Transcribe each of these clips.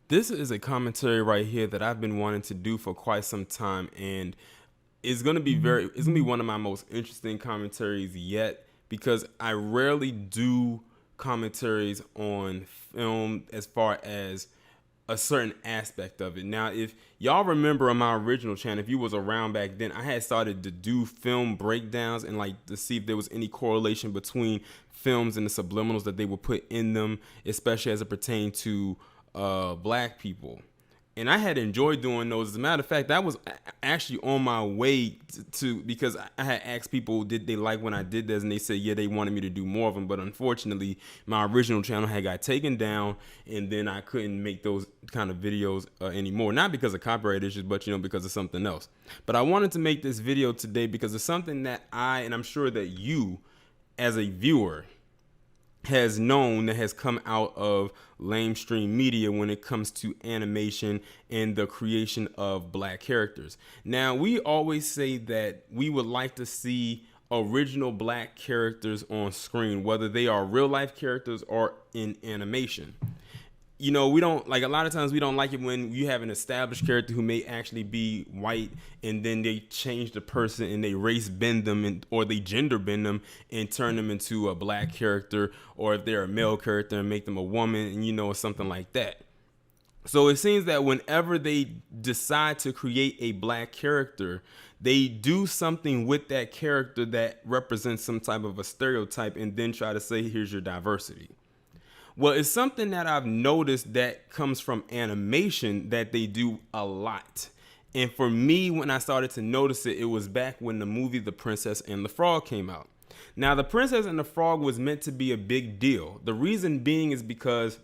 This is a commentary right here that I've been wanting to do for quite some time, and it's gonna be one of my most interesting commentaries yet because I rarely do commentaries on film as far as a certain aspect of it. Now, if y'all remember on my original channel, if you was around back then, I had started to do film breakdowns and like to see if there was any correlation between films and the subliminals that they would put in them, especially as it pertained to black people. And I had enjoyed doing those. As a matter of fact, that was actually on my way to because I had asked people did they like when I did this, and they said yeah, they wanted me to do more of them. But unfortunately, my original channel had got taken down, and then I couldn't make those kind of videos anymore. Not because of copyright issues, but because of something else. But I wanted to make this video today because it's something that and I'm sure that you, as a viewer, has known that has come out of lamestream media when it comes to animation and the creation of black characters. Now, we always say that we would like to see original black characters on screen, whether they are real life characters or in animation. We don't like a lot of times we don't like it when you have an established character who may actually be white and then they change the person and they race bend them or they gender bend them and turn them into a black character, or if they're a male character and make them a woman and or something like that. So it seems that whenever they decide to create a black character, they do something with that character that represents some type of a stereotype and then try to say, here's your diversity. Well, it's something that I've noticed that comes from animation that they do a lot. And for me, when I started to notice it, it was back when the movie The Princess and the Frog came out. Now, The Princess and the Frog was meant to be a big deal. The reason being is because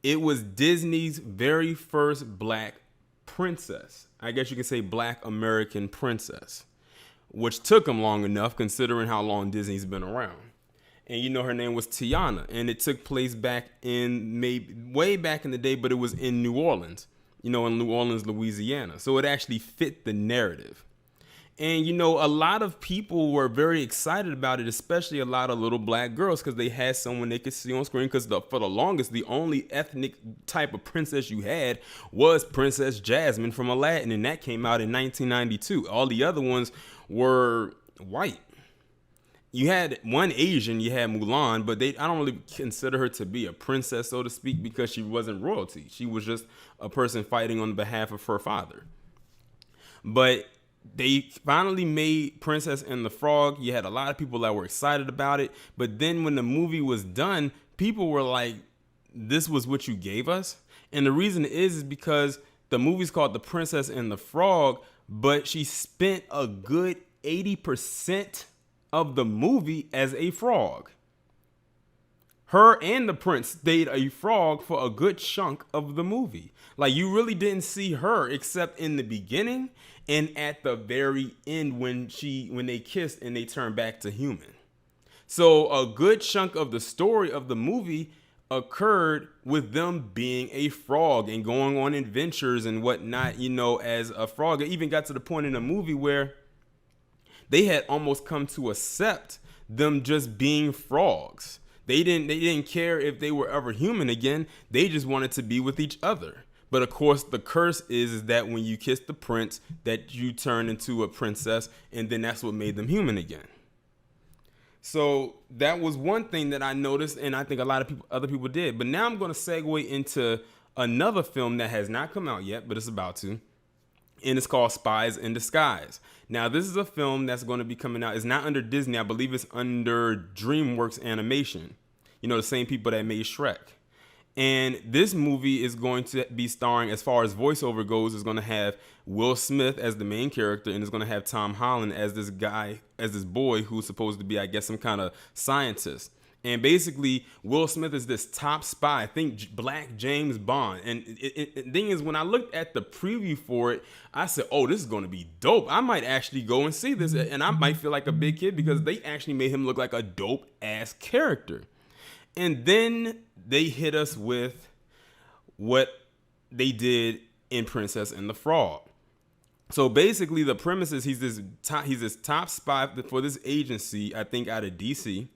it was Disney's very first black princess. I guess you could say black American princess, which took them long enough considering how long Disney's been around. And her name was Tiana, and it took place back in maybe way back in the day, but it was in New Orleans, in New Orleans, Louisiana. So it actually fit the narrative. And a lot of people were very excited about it, especially a lot of little black girls, because they had someone they could see on screen. Because for the longest, the only ethnic type of princess you had was Princess Jasmine from Aladdin, and that came out in 1992. All the other ones were white. You had one Asian, you had Mulan, but I don't really consider her to be a princess, so to speak, because she wasn't royalty. She was just a person fighting on behalf of her father. But they finally made Princess and the Frog. You had a lot of people that were excited about it. But then when the movie was done, people were like, this was what you gave us? And the reason is because the movie's called The Princess and the Frog, but she spent a good 80% of the movie as a frog. Her and the prince stayed a frog for a good chunk of the movie. Like, you really didn't see her except in the beginning and at the very end when they kissed and they turned back to human. So a good chunk of the story of the movie occurred with them being a frog and going on adventures and whatnot, as a frog. It even got to the point in the movie where they had almost come to accept them just being frogs. They didn't care if they were ever human again. They just wanted to be with each other. But of course, the curse is that when you kiss the prince, that you turn into a princess, and then that's what made them human again. So that was one thing that I noticed, and I think a lot of other people did. But now I'm going to segue into another film that has not come out yet, but it's about to. And it's called Spies in Disguise. Now, this is a film that's going to be coming out. It's not under Disney. I believe it's under DreamWorks Animation. The same people that made Shrek. And this movie is going to be starring, as far as voiceover goes, is going to have Will Smith as the main character, and it's going to have Tom Holland as this boy who's supposed to be, I guess, some kind of scientist. And basically, Will Smith is this top spy, I think Black James Bond. And the thing is, when I looked at the preview for it, I said, oh, this is going to be dope. I might actually go and see this. And I might feel like a big kid because they actually made him look like a dope ass character. And then they hit us with what they did in Princess and the Frog. So basically, the premise is he's this top spy for this agency, I think out of DC.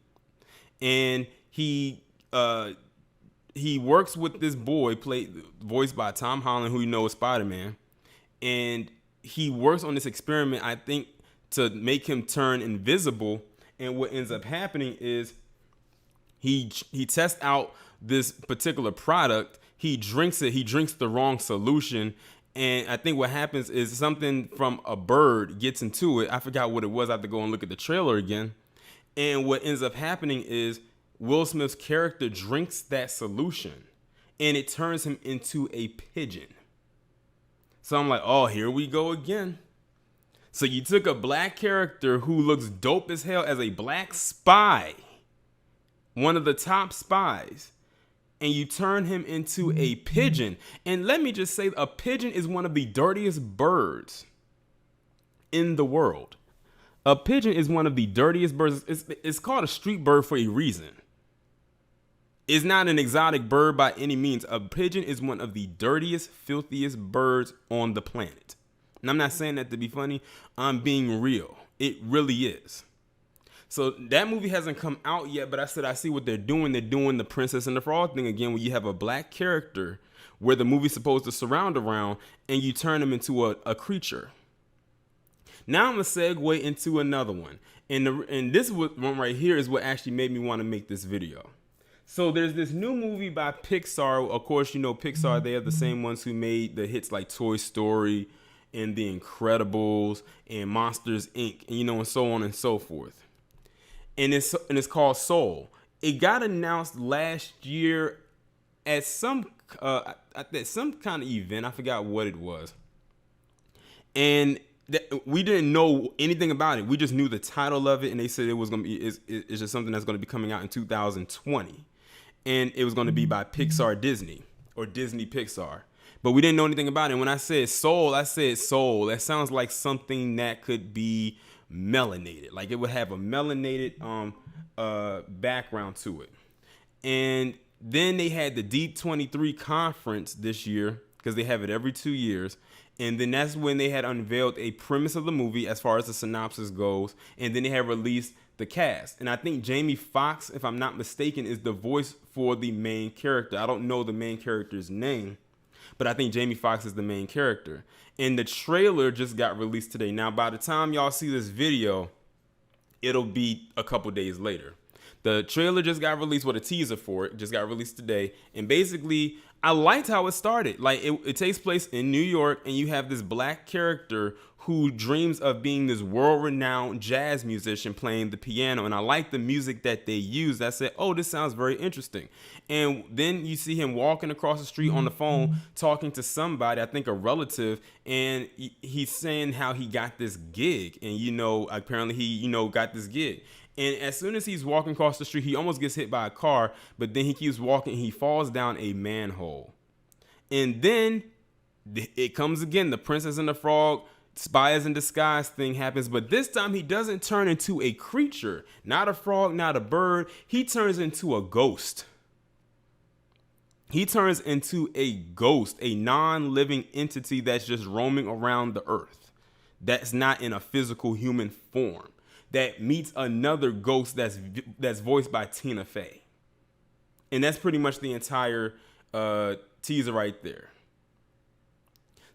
And he he works with this boy voiced by Tom Holland, who you know is Spider-Man, and he works on this experiment, I think, to make him turn invisible. And what ends up happening is he tests out this particular product. He drinks it. He drinks the wrong solution. And I think what happens is something from a bird gets into it. I forgot what it was. I have to go and look at the trailer again. And what ends up happening is Will Smith's character drinks that solution and it turns him into a pigeon. So I'm like, oh, here we go again. So you took a black character who looks dope as hell as a black spy, one of the top spies, and you turn him into a pigeon. And let me just say, a pigeon is one of the dirtiest birds in the world. A pigeon is one of the dirtiest birds. It's called a street bird for a reason. It's not an exotic bird by any means. A pigeon is one of the dirtiest, filthiest birds on the planet. And I'm not saying that to be funny. I'm being real. It really is. So that movie hasn't come out yet, but I said I see what they're doing. They're doing the Princess and the Frog thing again, where you have a black character where the movie's supposed to surround around, and you turn him into a creature. Now I'm going to segue into another one. And this one right here is what actually made me want to make this video. So there's this new movie by Pixar. Of course, you know Pixar, they are the same ones who made the hits like Toy Story and The Incredibles and Monsters, Inc. and, you know, and so on and so forth. And it's called Soul. It got announced last year at some kind of event. I forgot what it was. And we didn't know anything about it. We just knew the title of it, and they said it was going to be it's just something that's going to be coming out in 2020. And it was going to be by Pixar Disney, or Disney Pixar. But we didn't know anything about it. And when I said Soul, I said Soul. That sounds like something that could be melanated. Like it would have a melanated background to it. And then they had the Deep 23 conference this year, because they have it every 2 years. And then that's when they had unveiled a premise of the movie as far as the synopsis goes. And then they had released the cast. And I think Jamie Foxx, if I'm not mistaken, is the voice for the main character. I don't know the main character's name, but I think Jamie Foxx is the main character. And the trailer just got released today. Now, by the time y'all see this video, it'll be a couple days later. The trailer just got released with a teaser for it. Just got released today. And basically, I liked how it started. Like it takes place in New York, and you have this black character who dreams of being this world-renowned jazz musician playing the piano. And I like the music that they used. I said, oh, this sounds very interesting. And then you see him walking across the street on the phone, talking to somebody, I think a relative, and he's saying how he got this gig. And, you know, apparently he, you know, got this gig. And as soon as he's walking across the street, he almost gets hit by a car, but then he keeps walking. He falls down a manhole. And then it comes again. The Princess and the Frog, spies in disguise thing happens. But this time he doesn't turn into a creature, not a frog, not a bird. He turns into a ghost. He turns into a ghost, a non-living entity that's just roaming around the earth. That's not in a physical human form. That meets another ghost that's voiced by Tina Fey. And that's pretty much the entire teaser right there.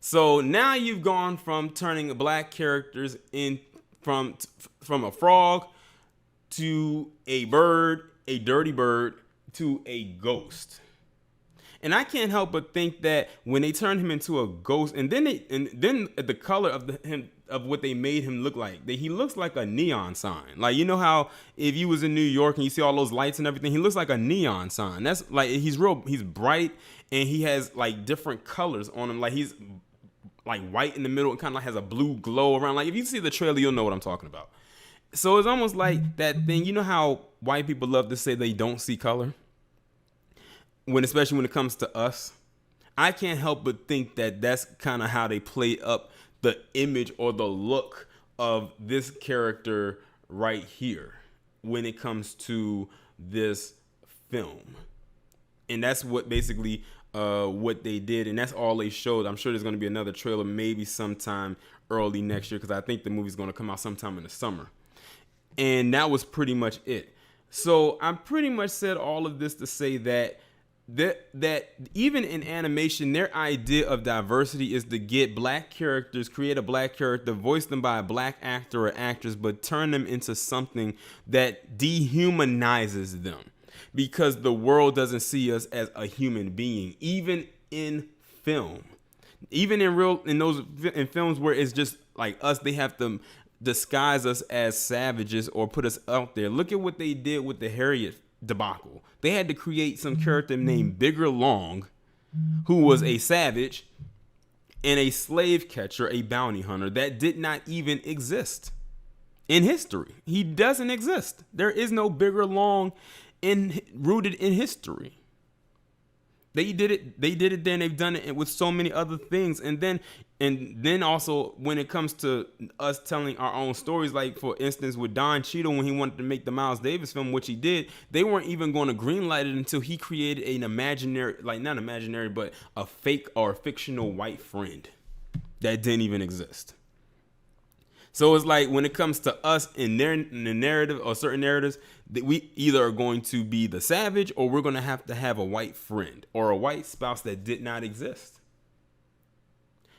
So now you've gone from turning black characters in from a frog to a bird, a dirty bird, to a ghost. And I can't help but think that when they turned him into a ghost, and then the color of what they made him look like, he looks like a neon sign. Like, you know how if you was in New York and you see all those lights and everything, he looks like a neon sign. That's like, he's bright, and he has like different colors on him. Like he's like white in the middle and kind of like has a blue glow around. Like if you see the trailer, you'll know what I'm talking about. So it's almost like that thing. You know how white people love to say they don't see color? Especially when it comes to us, I can't help but think that that's kind of how they play up the image or the look of this character right here when it comes to this film. And that's what basically what they did, and that's all they showed. I'm sure there's going to be another trailer maybe sometime early next year, because I think the movie's going to come out sometime in the summer. And that was pretty much it. So I pretty much said all of this to say that that even in animation, their idea of diversity is to get black characters, create a black character, voice them by a black actor or actress, but turn them into something that dehumanizes them, because the world doesn't see us as a human being, even in film, even in films where it's just like us. They have to disguise us as savages or put us out there. Look at what they did with the Harriet debacle. They had to create some character named Bigger Long, who was a savage and a slave catcher, a bounty hunter that did not even exist in history. He doesn't exist. There is no Bigger Long rooted in history. They did it then. They've done it with so many other things. And then also when it comes to us telling our own stories, like for instance with Don Cheadle, when he wanted to make the Miles Davis film, which he did, they weren't even going to greenlight it until he created an imaginary, like not imaginary, but a fake or fictional white friend that didn't even exist. So it's like when it comes to us in the narrative or certain narratives, that we either are going to be the savage or we're going to have a white friend or a white spouse that did not exist.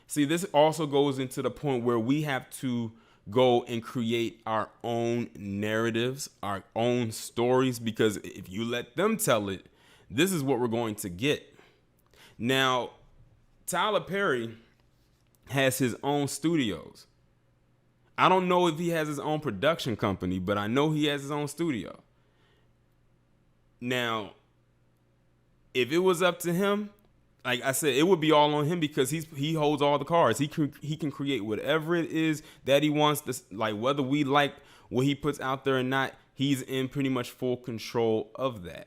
See, this also goes into the point where we have to go and create our own narratives, our own stories, because if you let them tell it, this is what we're going to get. Now, Tyler Perry has his own studios. I don't know if he has his own production company, but I know he has his own studio. Now, if it was up to him, like I said, it would be all on him because he holds all the cards. He can create whatever it is that he wants to, like whether we like what he puts out there or not, he's in pretty much full control of that.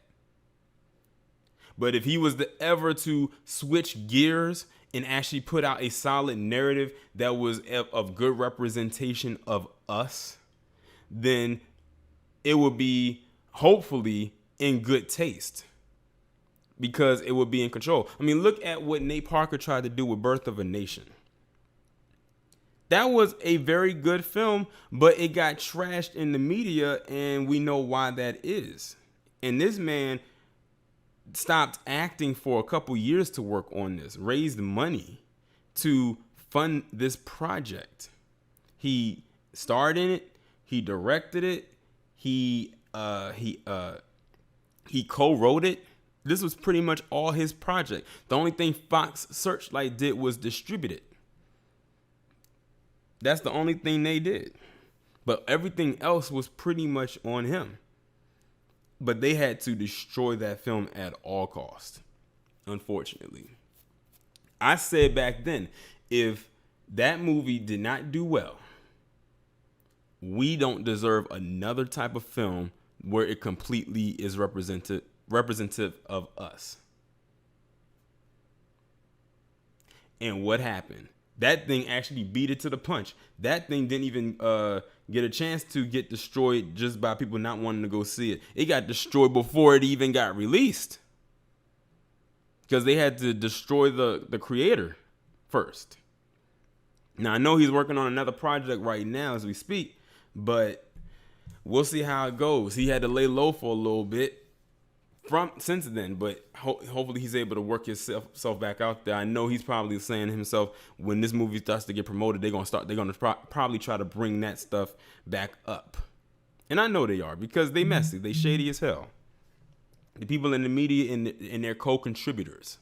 But if he was ever to switch gears and actually put out a solid narrative that was of good representation of us, then it would be hopefully in good taste, because it would be in control. I mean, look at what Nate Parker tried to do with Birth of a Nation. That was a very good film, but it got trashed in the media, and we know why that is. And this man stopped acting for a couple years to work on this, raised money to fund this project. He starred in it, he directed it, he co-wrote it. This was pretty much all his project. The only thing Fox Searchlight did was distribute it. That's the only thing they did. But everything else was pretty much on him. But they had to destroy that film at all costs, unfortunately. I said back then, if that movie did not do well, we don't deserve another type of film where it completely is representative of us. And what happened? That thing actually beat it to the punch. That thing didn't even get a chance to get destroyed just by people not wanting to go see it. It got destroyed before it even got released, because they had to destroy the creator first. Now, I know he's working on another project right now as we speak, but we'll see how it goes. He had to lay low for a little bit since then, but hopefully he's able to work himself back out there. I know he's probably saying to himself, when this movie starts to get promoted, they're gonna probably try to bring that stuff back up. And I know they are, because they messy, they shady as hell. The people in the media and their co-contributors.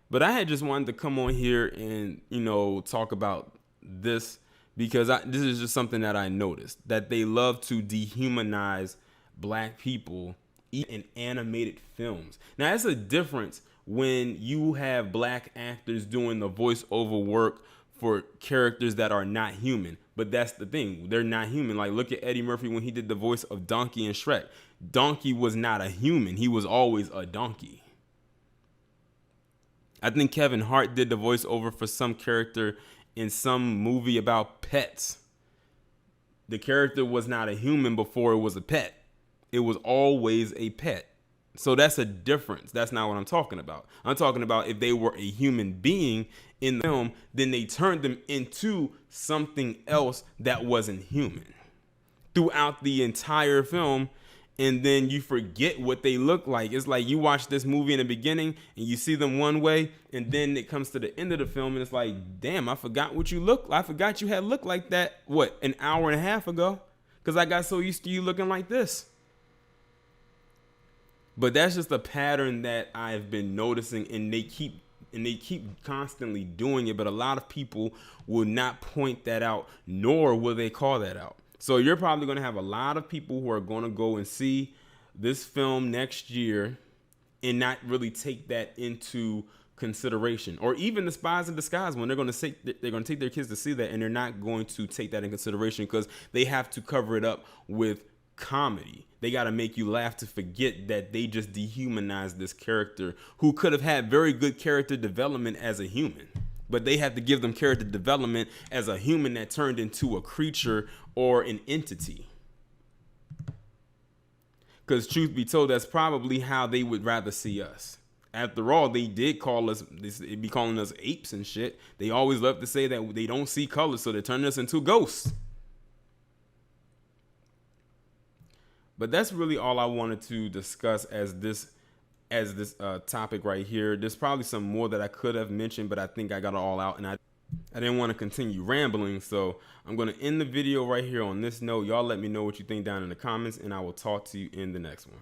But I had just wanted to come on here and talk about this, because this is just something that I noticed, that they love to dehumanize black people in animated films. Now, that's a difference when you have black actors doing the voiceover work for characters that are not human. But that's the thing, they're not human. Like, look at Eddie Murphy when he did the voice of Donkey in Shrek. Donkey was not a human, he was always a donkey. I think Kevin Hart did the voiceover for some character in some movie about pets. The character was not a human before it was a pet. It was always a pet. So that's a difference. That's not what I'm talking about. I'm talking about if they were a human being in the film, then they turned them into something else that wasn't human throughout the entire film. and then you forget what they look like. It's like you watch this movie in the beginning and you see them one way, and then it comes to the end of the film and it's like, damn, I forgot what you look like. I forgot you had looked like that, what, an hour and a half ago? Because I got so used to you looking like this. But that's just a pattern that I've been noticing, and they keep constantly doing it. But a lot of people will not point that out, nor will they call that out. So you're probably going to have a lot of people who are going to go and see this film next year and not really take that into consideration. Or even The Spies in Disguise, when they're going to take their kids to see that, and they're not going to take that in consideration because they have to cover it up with comedy. They got to make you laugh to forget that they just dehumanized this character who could have had very good character development as a human. But they have to give them character development as a human that turned into a creature or an entity. Because truth be told, that's probably how they would rather see us. After all, they did call us, they'd be calling us apes and shit. They always love to say that they don't see color, so they're turning us into ghosts. But that's really all I wanted to discuss as this topic right here. There's probably some more that I could have mentioned, but I think I got it all out, and I didn't want to continue rambling. So I'm going to end the video right here on this note. Y'all let me know what you think down in the comments, and I will talk to you in the next one.